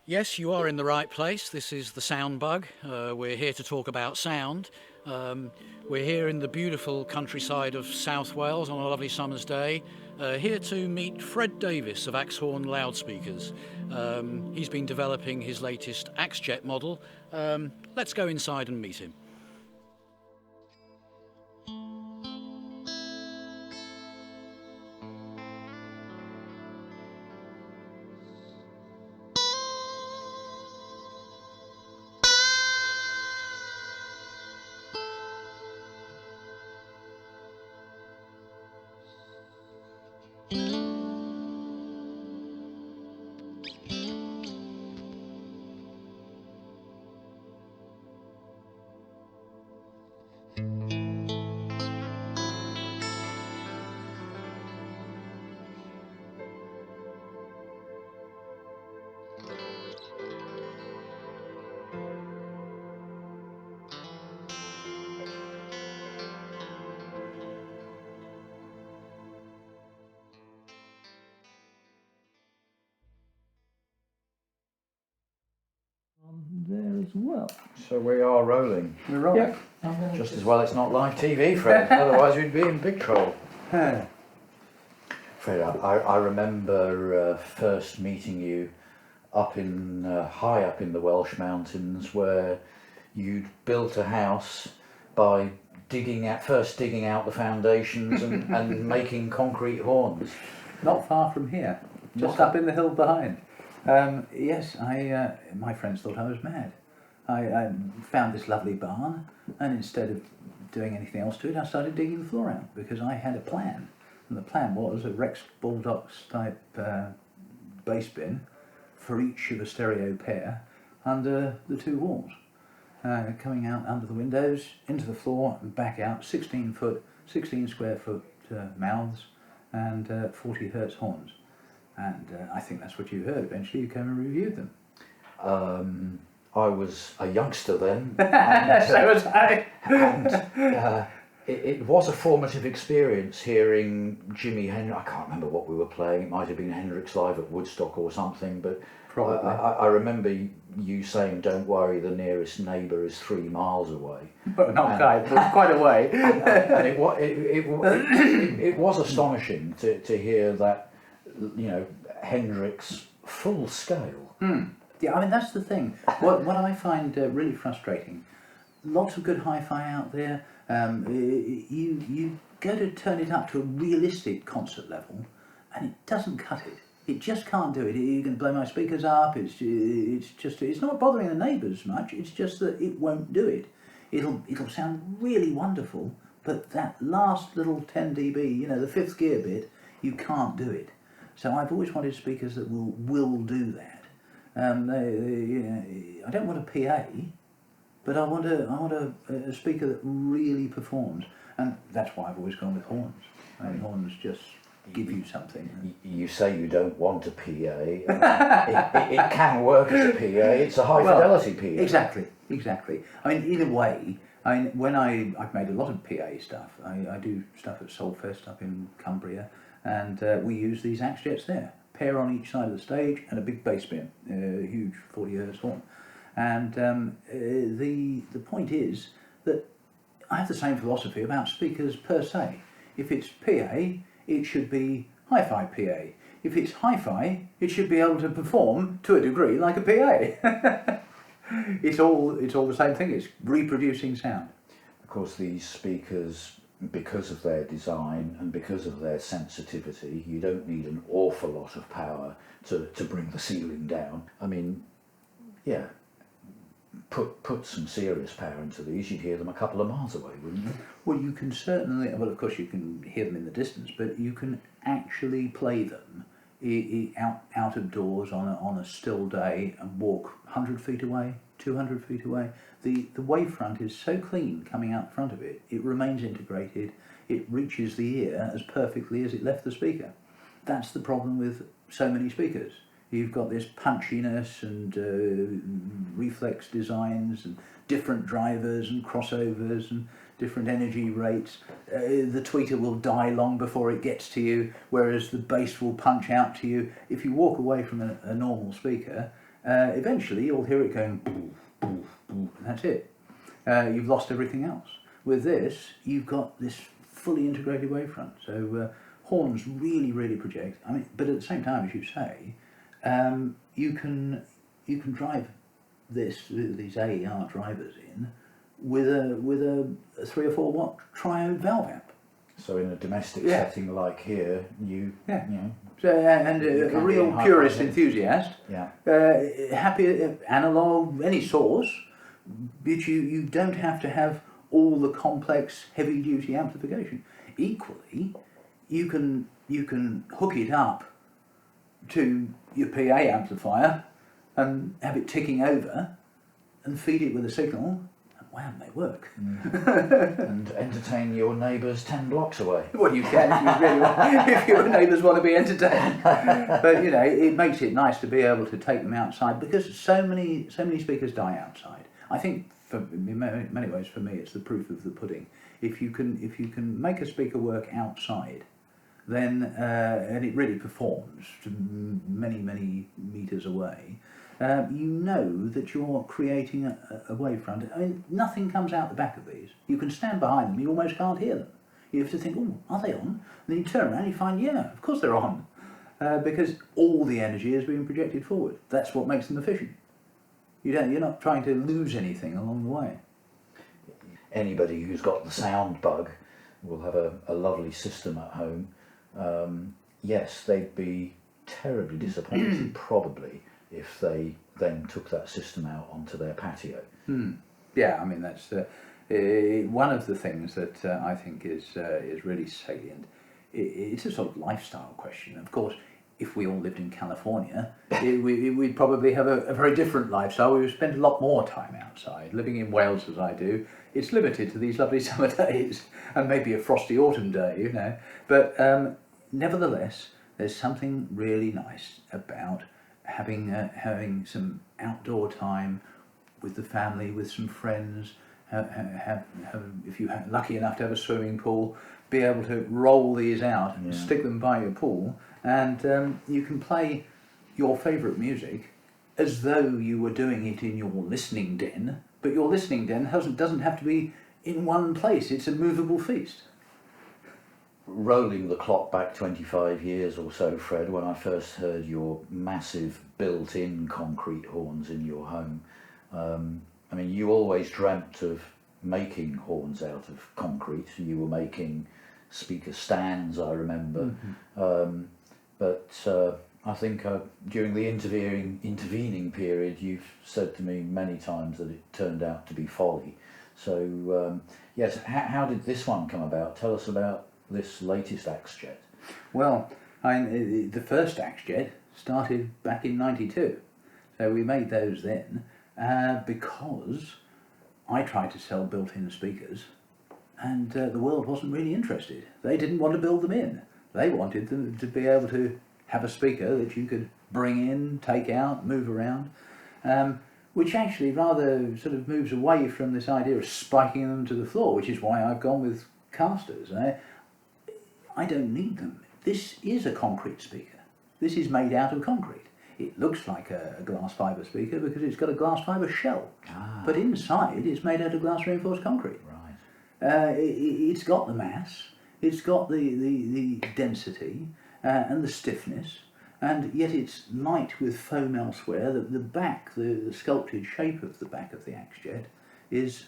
Yes, you are in the right place. This is the Sound Bug. We're here to talk about sound. Um, we're here in the beautiful countryside of South Wales on a lovely summer's day, here to meet Fred Davies of Axhorn Loudspeakers. He's been developing his latest Axjet model. Let's go inside and meet him. There as well. So we are rolling. We're rolling. Yep. Just as well it's not live TV, Fred. Otherwise we'd be in big trouble. Fred, I remember first meeting you up in high up in the Welsh mountains, where you'd built a house by digging out the foundations and making concrete horns. Not far from here, just up in the hill behind. Yes, my friends thought I was mad. I found this lovely barn, and instead of doing anything else to it, I started digging the floor out because I had a plan. And the plan was a Rex Bulldogs type bass bin for each of a stereo pair under the two walls. Coming out under the windows, into the floor and back out, 16 square foot mouths and 40 hertz horns. And I think that's what you heard. Eventually you came and reviewed them. I was a youngster then. So was I. It was a formative experience hearing Jimi Hendrix. I can't remember what we were playing. It might have been Hendrix Live at Woodstock or something. But Probably. I remember you saying, "Don't worry, the nearest neighbour is 3 miles away." But not quite, but quite a way. And it was astonishing to hear that, Hendrix full scale. Yeah, I mean, that's the thing. What I find really frustrating, lots of good hi-fi out there. You go to turn it up to a realistic concert level, and it doesn't cut it. It just can't do it. You can blow my speakers up. It's not bothering the neighbours much. It's just that it won't do it. It'll sound really wonderful, but that last little 10 dB, the fifth gear bit, you can't do it. So I've always wanted speakers that will do that. I don't want a PA, but I want a speaker that really performs, and that's why I've always gone with horns. I mean, horns just give you something. You say you don't want a PA. It can work as a PA. It's a high fidelity PA. Exactly. I mean, in a way, when I've made a lot of PA stuff. I do stuff at Soulfest up in Cumbria, and we use these Axjets there. Pair on each side of the stage and a big bass bin, a huge 40 hertz horn. And the point is that I have the same philosophy about speakers per se. If it's PA, it should be hi-fi PA. If it's hi-fi, it should be able to perform to a degree like a PA. It's all the same thing. It's reproducing sound. Of course, these speakers, because of their design and because of their sensitivity, you don't need an awful lot of power to bring the ceiling down. I mean, yeah, put some serious power into these, you'd hear them a couple of miles away, wouldn't you? Well, you can certainly, well, of course you can hear them in the distance, but you can actually play them out of doors on a still day and walk 100 feet away, 200 feet away. The wavefront is so clean coming out the front of it, it remains integrated, it reaches the ear as perfectly as it left the speaker. That's the problem with so many speakers. You've got this punchiness and reflex designs and different drivers and crossovers and different energy rates. The tweeter will die long before it gets to you, whereas the bass will punch out to you. If you walk away from a normal speaker, eventually you'll hear it going boo, boo, boo, and that's it. You've lost everything else. With this, you've got this fully integrated wavefront. So horns really, really project. I mean, but at the same time, as you say, you can drive these AER drivers in with a 3 or 4 watt triode valve amp. So in a domestic Yeah. setting like here, you know, So, and You a can real be in purist high-five. enthusiast, yeah, happy analog, any source, but you don't have to have all the complex heavy duty amplification. Equally, you can hook it up to your PA amplifier and have it ticking over and feed it with a signal. And wham, they work. and entertain your neighbours 10 blocks away. Well, you can if you really want, if your neighbours want to be entertained. But you know, it makes it nice to be able to take them outside because so many speakers die outside. I think, in many ways, for me, it's the proof of the pudding. If you can make a speaker work outside, then and it really performs to many meters away. You know that you're creating a wavefront. I mean, nothing comes out the back of these. You can stand behind them, you almost can't hear them. You have to think, oh, are they on? And then you turn around and you find, yeah, of course they're on. Because all the energy is being projected forward. That's what makes them efficient. You're not trying to lose anything along the way. Anybody who's got the sound bug will have a lovely system at home. Yes, they'd be terribly disappointed probably if they then took that system out onto their patio. Yeah, I mean that's one of the things that I think is really salient. It's a sort of lifestyle question. Of course, if we all lived in California, we'd probably have a very different lifestyle. We would spend a lot more time outside. Living in Wales as I do, it's limited to these lovely summer days and maybe a frosty autumn day, you know. But nevertheless, there's something really nice about having some outdoor time with the family, with some friends. If you're lucky enough to have a swimming pool, be able to roll these out and stick them by your pool, and you can play your favourite music as though you were doing it in your listening den, but your listening den doesn't have to be in one place. It's a movable feast. Rolling the clock back 25 years or so, Fred, when I first heard your massive built-in concrete horns in your home, I mean, you always dreamt of making horns out of concrete. You were making speaker stands, I remember. But I think during the intervening period, you've said to me many times that it turned out to be folly. So, yes, how did this one come about? Tell us about this latest Axjet. Well, the first Axjet started back in '92, so we made those then because I tried to sell built-in speakers, and the world wasn't really interested. They didn't want to build them in. They wanted them to be able to have a speaker that you could bring in, take out, move around, which actually rather sort of moves away from this idea of spiking them to the floor, which is why I've gone with casters. I don't need them. This is a concrete speaker. This is made out of concrete. It looks like a glass fibre speaker because it's got a glass fibre shell, but inside it's made out of glass reinforced concrete. Right. It's got the mass, it's got the density and the stiffness, and yet it's light with foam elsewhere. The back, the sculpted shape of the back of the Axjet is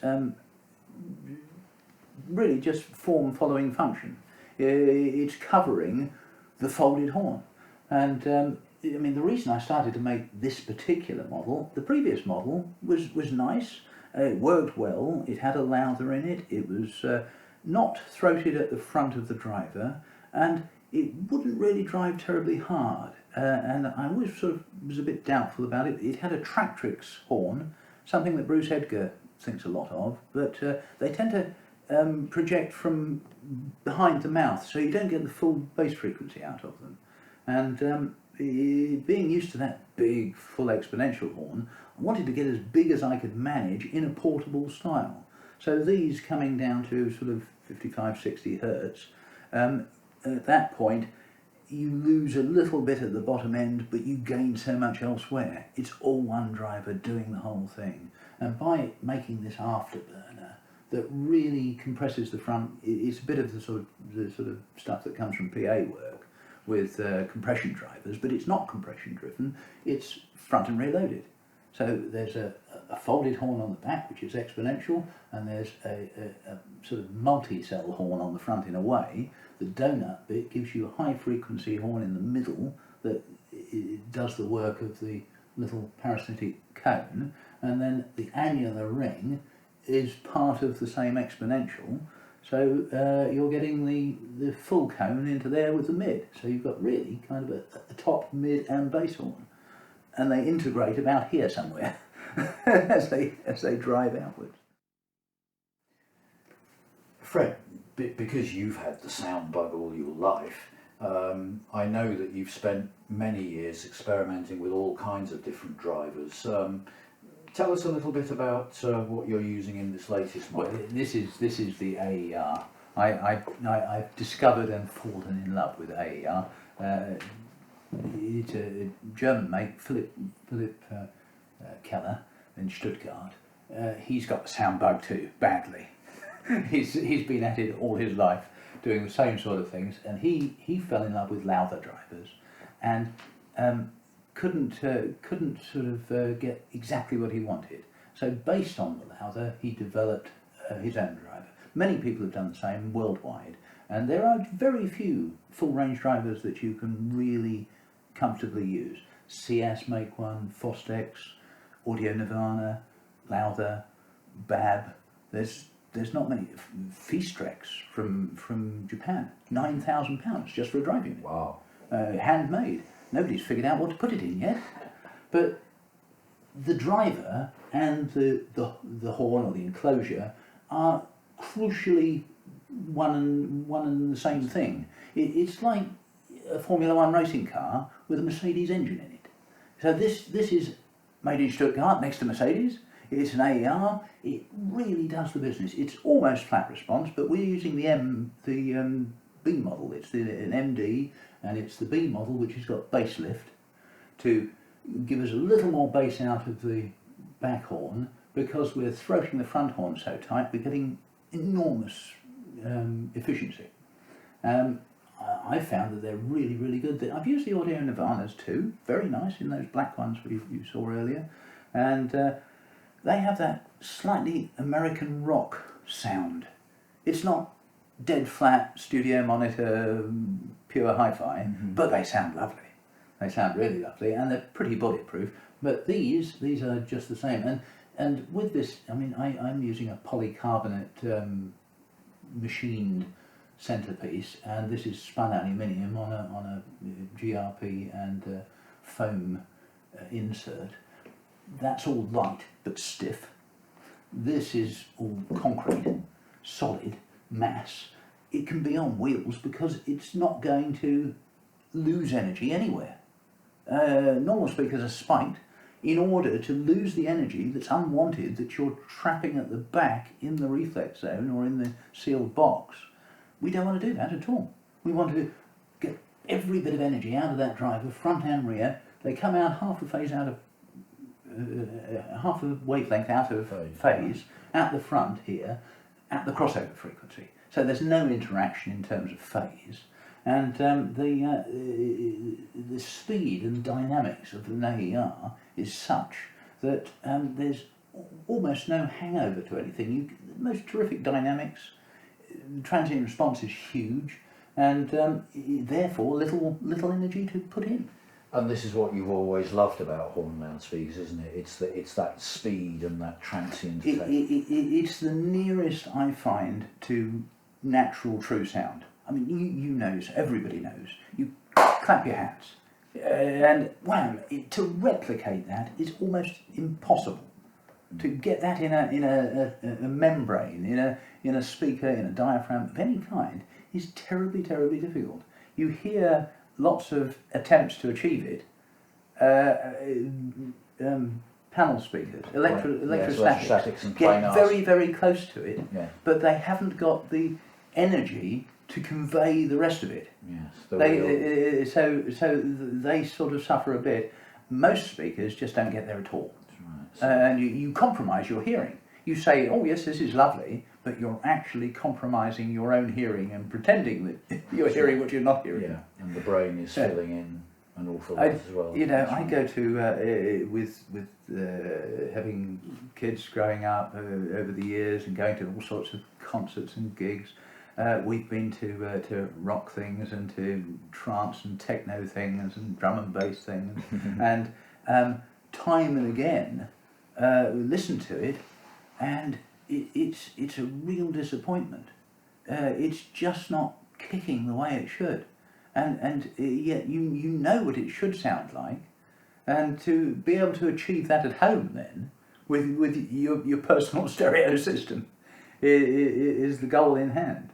really just form following function. It's covering the folded horn, and I mean the reason I started to make this particular model, the previous model was nice, it worked well, it had a lather in it, it was not throated at the front of the driver, and it wouldn't really drive terribly hard, and I always sort of was a bit doubtful about it. It had a Tractrix horn, something that Bruce Edgar thinks a lot of, but they tend to project from behind the mouth, so you don't get the full bass frequency out of them. And being used to that big, full exponential horn, I wanted to get as big as I could manage in a portable style. So these coming down to sort of 55, 60 hertz, at that point, you lose a little bit at the bottom end, but you gain so much elsewhere. It's all one driver doing the whole thing. And by making this afterburner that really compresses the front, it's a bit of the sort of stuff that comes from PA work with compression drivers, but it's not compression driven, it's front and rear loaded. So there's a folded horn on the back, which is exponential, and there's a sort of multi-cell horn on the front in a way. The donut bit gives you a high frequency horn in the middle that it does the work of the little parasitic cone, and then the annular ring is part of the same exponential. So you're getting the full cone into there with the mid. So you've got really kind of a top, mid and bass horn. And they integrate about here somewhere as they drive outwards. Fred, because you've had the sound bug all your life, I know that you've spent many years experimenting with all kinds of different drivers. Tell us a little bit about what you're using in this latest model. Well, this is the AER. I've discovered and fallen in love with AER. It's a German mate, Philip Keller in Stuttgart. He's got the sound bug too, badly. he's been at it all his life, doing the same sort of things, and he fell in love with Lowther drivers, and couldn't sort of get exactly what he wanted. So based on the Lowther, he developed his own driver. Many people have done the same worldwide, and there are very few full range drivers that you can really comfortably use. CS make one, Fostex, Audio Nirvana, Lowther, Bab. There's not many. Feastrex from Japan, £9,000 just for a drive unit. Wow. Handmade. Nobody's figured out what to put it in yet. But the driver and the horn or the enclosure are crucially one and the same thing. It's like a Formula One racing car with a Mercedes engine in it. So this is made in Stuttgart next to Mercedes. It's an AER. It really does the business. It's almost flat response, but we're using the B model. It's an MD, and it's the B model which has got bass lift to give us a little more bass out of the back horn, because we're throating the front horn so tight we're getting enormous efficiency. I found that they're really, really good. I've used the Audio Nirvanas too, very nice in those black ones you saw earlier, and they have that slightly American rock sound. It's not dead flat studio monitor, pure hi-fi, but they sound lovely. They sound really lovely, and they're pretty bulletproof. But these are just the same. And with this, I mean, I'm using a polycarbonate machined centerpiece, and this is spun aluminium on a GRP and foam insert. That's all light but stiff. This is all concrete, solid, mass. It can be on wheels because it's not going to lose energy anywhere. Normal speakers are spiked in order to lose the energy that's unwanted, that you're trapping at the back in the reflex zone or in the sealed box. We don't want to do that at all. We want to get every bit of energy out of that driver, front and rear. They come out half a phase out of half a wavelength out of phase at the front here at the crossover frequency. So there's no interaction in terms of phase, and the speed and dynamics of an AER is such that there's almost no hangover to anything. The most terrific dynamics. Transient response is huge, and therefore little energy to put in. And this is what you've always loved about horn mount speakers, isn't it? It's that speed and that transient effect. It's the nearest I find to natural true sound. I mean, you know, everybody knows. You clap your hands, and wham! To replicate that is almost impossible. To get that in a membrane, in a speaker, in a diaphragm of any kind, is terribly, terribly difficult. You hear lots of attempts to achieve it. Panel speakers, electrostatics and get plain very, very close to it, Yeah. but they haven't got the energy to convey the rest of it. Yes. So they sort of suffer a bit. Most speakers just don't get there at all. That's right. And you compromise your hearing. You say, oh yes, this is lovely, but you're actually compromising your own hearing and pretending that you're hearing what you're not hearing. Yeah, and the brain is filling in an awful lot as well. You know, That's I right. go to with having kids growing up over the years and going to all sorts of concerts and gigs. We've been to rock things and to trance and techno things and drum and bass things, and time and again listen to it, and it's a real disappointment. It's just not kicking the way it should, and yet you know what it should sound like, and to be able to achieve that at home then with your personal stereo system is the goal in hand.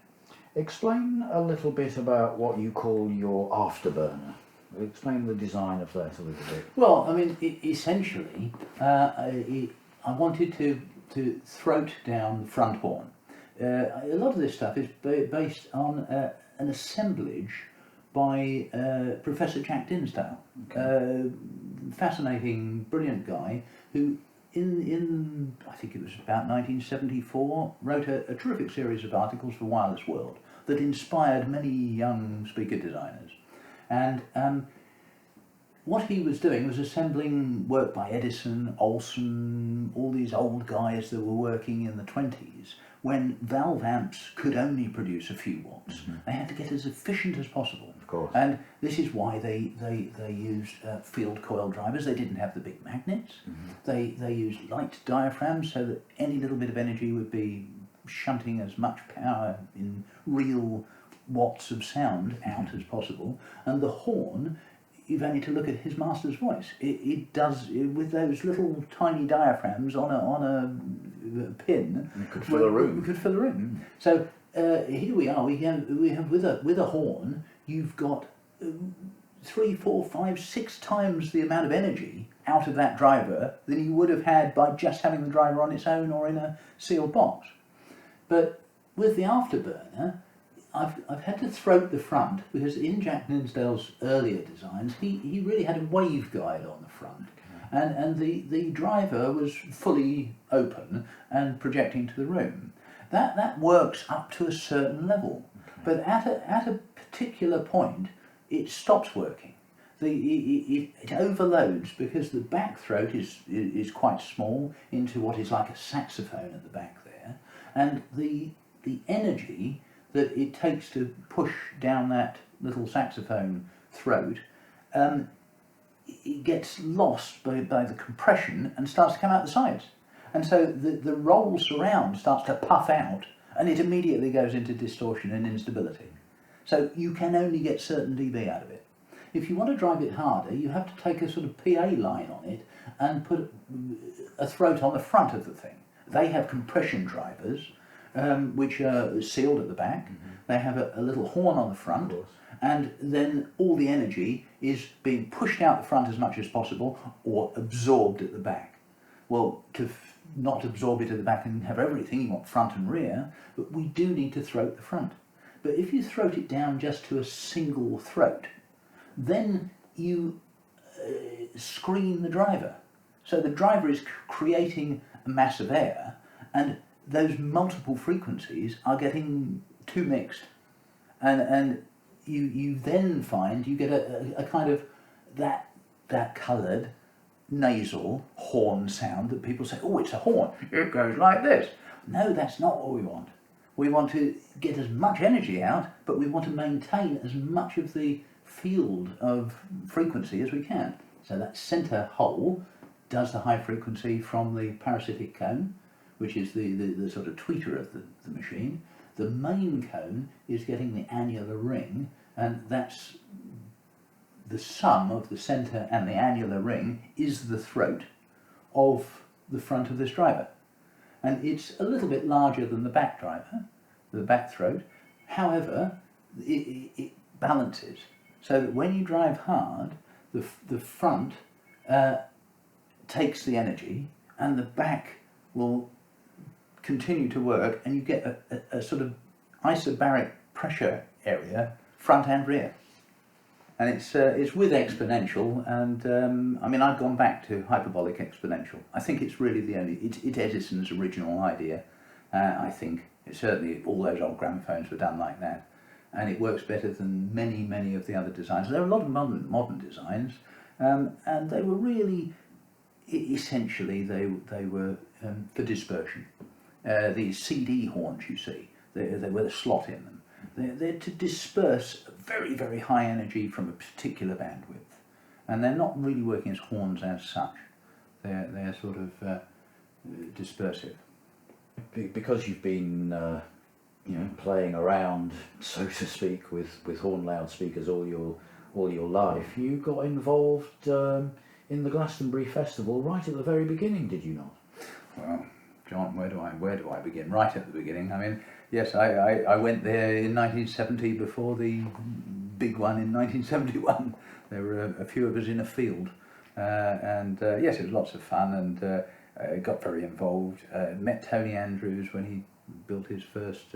Explain a little bit about what you call your afterburner. Explain the design of that a little bit. Well, I mean, essentially, I wanted to throat down the front horn. A lot of this stuff is based on an assemblage by Professor Jack Dinsdale, fascinating, brilliant guy who, in I think it was about 1974, wrote a terrific series of articles for Wireless World that inspired many young speaker designers. And what he was doing was assembling work by Edison, Olson, all these old guys that were working in the 20s when valve amps could only produce a few watts. Mm-hmm. They had to get as efficient as possible. Of course. And this is why they used field coil drivers. They didn't have the big magnets. Mm-hmm. They used light diaphragms so that any little bit of energy would be shunting as much power in real watts of sound out as possible. And the horn, you've only to look at his master's voice. It does with those little tiny diaphragms on a pin. You could fill a room. We could fill a room. So here we are. We have with a horn. You've got 3, 4, 5, 6 times the amount of energy out of that driver than you would have had by just having the driver on its own or in a sealed box. But with the afterburner, I've had to throat the front because in Jack Dinsdale's earlier designs, he really had a waveguide on the front, and the driver was fully open and projecting to the room. That works up to a certain level, but at a particular point, it stops working. It overloads because the back throat is quite small into what is like a saxophone at the back there, and the energy that it takes to push down that little saxophone throat, it gets lost by the compression and starts to come out the sides. And so the roll surround starts to puff out and it immediately goes into distortion and instability. So you can only get certain dB out of it. If you want to drive it harder, you have to take a sort of PA line on it and put a throat on the front of the thing. They have compression drivers, which are sealed at the back. Mm-hmm. They have a little horn on the front, and then all the energy is being pushed out the front as much as possible or absorbed at the back. Well, to not absorb it at the back and have everything, you want front and rear, but we do need to throat the front. But if you throat it down just to a single throat, then you screen the driver. So the driver is creating a mass of air, and those multiple frequencies are getting too mixed, and you then find you get a kind of that coloured nasal horn sound that people say, oh, it's a horn, it goes like this. No, that's not what we want. We want to get as much energy out, but we want to maintain as much of the field of frequency as we can. So that centre hole does the high frequency from the parasitic cone, which is the sort of tweeter of the machine. The main cone is getting the annular ring, and that's the sum of the centre and the annular ring is the throat of the front of this driver. And it's a little bit larger than the back driver, the back throat. However, it balances, so that when you drive hard, the front takes the energy, and the back will continue to work, and you get a sort of isobaric pressure area, front and rear. And it's with exponential, and I mean, I've gone back to hyperbolic exponential. I think it's really the only, it's Edison's original idea. I think it's certainly all those old gramophones were done like that, and it works better than many of the other designs. There are a lot of modern designs, and they were really, essentially they were for dispersion. These CD horns you see, they were the slot in them. They're to disperse very high energy from a particular bandwidth, and they're not really working as horns as such. They're sort of dispersive. Because you've been playing around, so to speak, with horn loudspeakers all your life, you got involved in the Glastonbury Festival right at the very beginning, did you not? Well, John, where do I begin? Right at the beginning. I mean, yes, I went there in 1970 before the big one in 1971. There were a few of us in a field, and yes, it was lots of fun, and got very involved. Met Tony Andrews when he built his first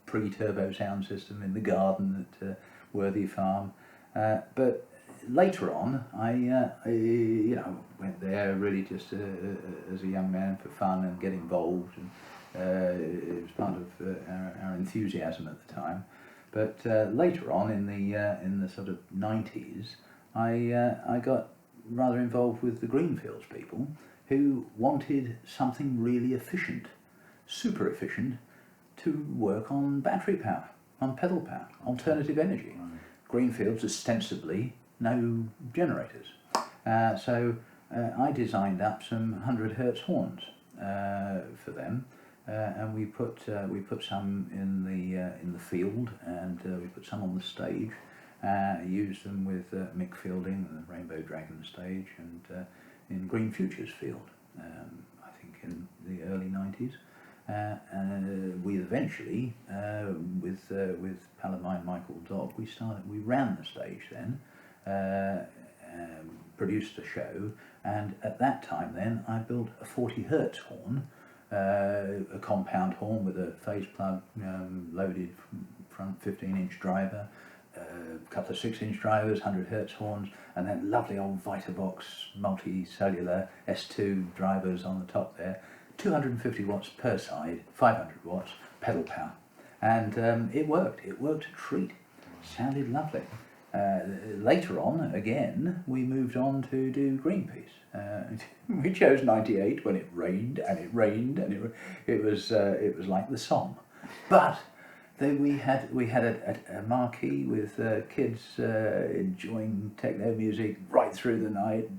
pre-turbo sound system in the garden at Worthy Farm. But later on, I went there really just as a young man for fun and get involved, and it was part of our enthusiasm at the time. But later on in the sort of 90s, I got rather involved with the Greenfields people, who wanted something really efficient, super efficient, to work on battery power, on pedal power, alternative energy. Right. Greenfields ostensibly no generators, so I designed up some 100 hertz horns for them, and we put some in the field, and we put some on the stage. Used them with Mick Fielding and the Rainbow Dragon stage, and in Green Futures Field, I think in the early 90s. We eventually, with pal of mine, Michael Dobb, we ran the stage then, produced a show, and at that time then I built a 40 hertz horn, a compound horn with a phase plug, loaded front 15-inch driver, a couple of 6-inch drivers, 100 hertz horns, and then lovely old Vitavox multi-cellular S2 drivers on the top there, 250 watts per side, 500 watts pedal power, and it worked a treat, sounded lovely. Later on, again, we moved on to do Greenpeace. We chose 98 when it rained, and it was like the Somme, but then we had a marquee with kids enjoying techno music right through the night,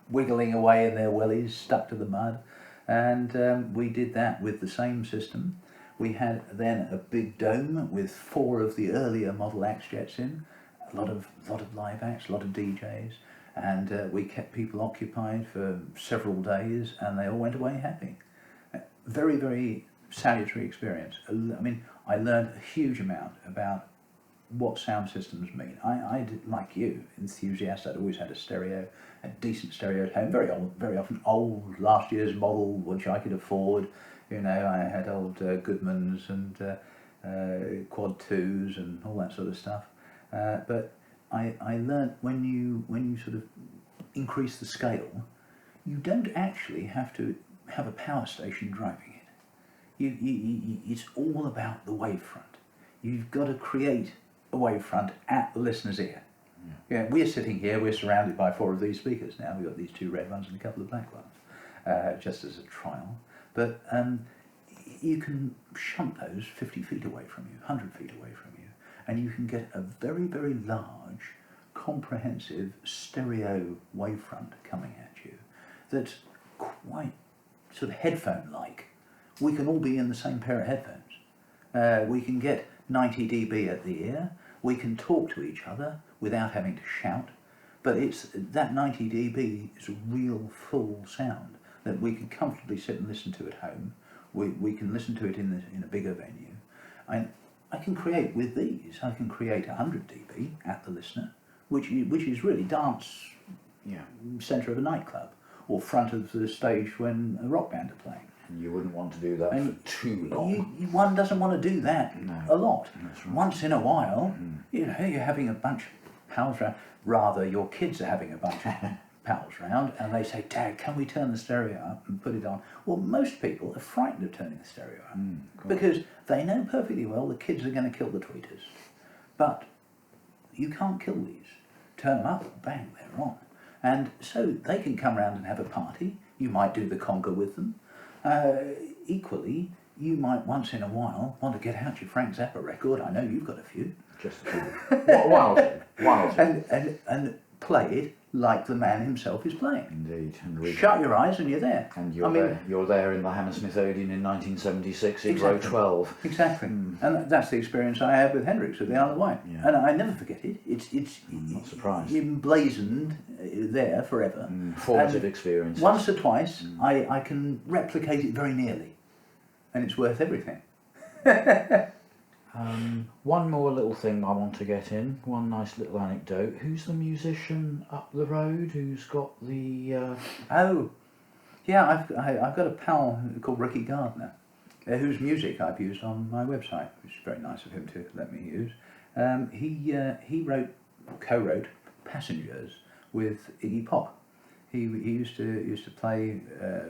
wiggling away in their wellies, stuck to the mud, and we did that with the same system. We had then a big dome with 4 of the earlier model Axjets in, a lot of live acts, a lot of DJs, and we kept people occupied for several days, and they all went away happy. Very salutary experience. I mean, I learned a huge amount about what sound systems mean. I did, like you, enthusiast. I'd always had a decent stereo at home. Very often old, last year's model, which I could afford. You know, I had old Goodmans and Quad 2s and all that sort of stuff. But I learnt when you sort of increase the scale, you don't actually have to have a power station driving it. It's all about the wavefront. You've got to create a wavefront at the listener's ear. Yeah, we're sitting here, we're surrounded by 4 of these speakers now. We've got these 2 red ones and a couple of black ones, just as a trial. But you can shunt those 50 feet away from you, 100 feet away from you, and you can get a very large, comprehensive stereo wavefront coming at you that's quite sort of headphone-like. We can all be in the same pair of headphones. We can get 90 dB at the ear. We can talk to each other without having to shout. But it's that 90 dB is a real full sound that we can comfortably sit and listen to at home. We can listen to it in a bigger venue. I can create with these. I can create 100 dB at the listener, which is really dance, centre of a nightclub or front of the stage when a rock band are playing. And you wouldn't want to do that And for too long. One doesn't want to do that No. a lot. That's right. Once in a while, you know, you're having a bunch of pals round. Rather, your kids are having a bunch of pals round, and they say, "Dad, can we turn the stereo up and put it on?" Well, most people are frightened of turning the stereo up because they know perfectly well the kids are going to kill the tweeters. But you can't kill these. Turn them up, bang, they're on. And so they can come round and have a party. You might do the conga with them. Equally, you might once in a while want to get out your Frank Zappa record. I know you've got a few. Just a few. Wild. And play it like the man himself is playing. Indeed. Shut your eyes and you're there. And you're there in the Hammersmith Odeon in 1976 in row Exactly. 12. Exactly. And that's the experience I had with Hendrix at the Isle of Wight. Yeah. And I never forget it. It's not surprised. emblazoned there forever. Formative And experience. Once or twice, I can replicate it very nearly. And it's worth everything. One more little thing I want to get in, one nice little anecdote. Who's the musician up the road who's got the... Oh, yeah, I've got a pal called Ricky Gardner, whose music I've used on my website, which is very nice of him to let me use. He co-wrote Passengers with Iggy Pop. He used to play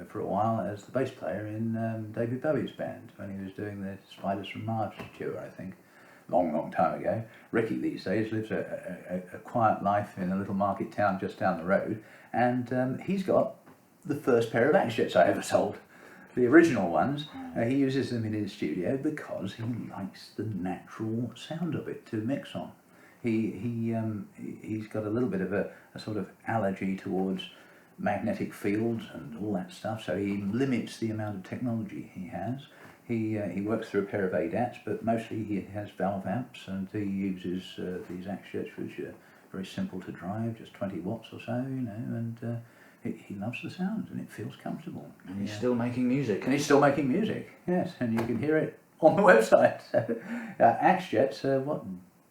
for a while as the bass player in David Bowie's band when he was doing the Spiders from Mars tour, I think, long time ago. Ricky these days lives a quiet life in a little market town just down the road, and he's got the first pair of Axjets I ever sold. The original ones, he uses them in his studio because he likes the natural sound of it to mix on. He's got a little bit of a sort of allergy towards magnetic fields and all that stuff, so he limits the amount of technology he has. He works through a pair of ADATs, but mostly he has valve amps, and he uses these Axjets, which are very simple to drive, just 20 watts or so, you know, and he loves the sound and it feels comfortable. And he's still making music. And he's still making music, yes, and you can hear it on the website. So, Axjet's what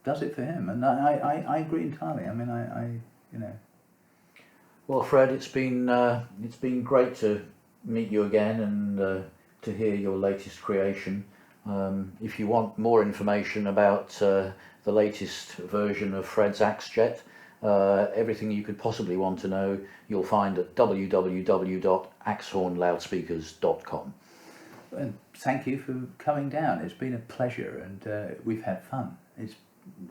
does it for him, and I agree entirely. I mean, I you know. Well, Fred, it's been great to meet you again and to hear your latest creation. If you want more information about the latest version of Fred's Axjet, everything you could possibly want to know, you'll find at www.axhornloudspeakers.com. And thank you for coming down. It's been a pleasure, and we've had fun. It's,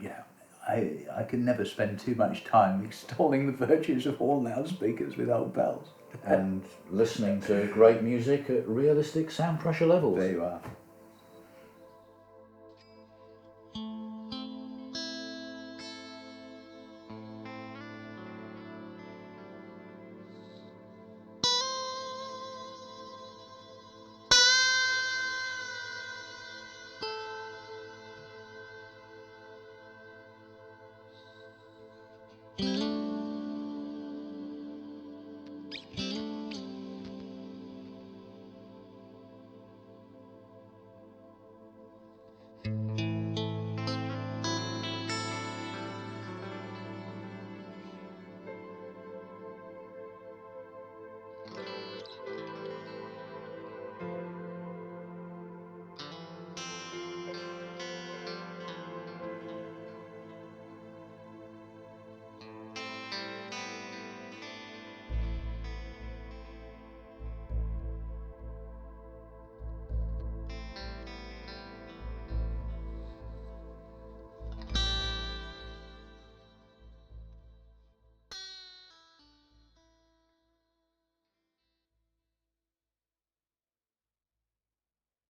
you know, I can never spend too much time extolling the virtues of all loudspeakers with old pals. And listening to great music at realistic sound pressure levels. There you are.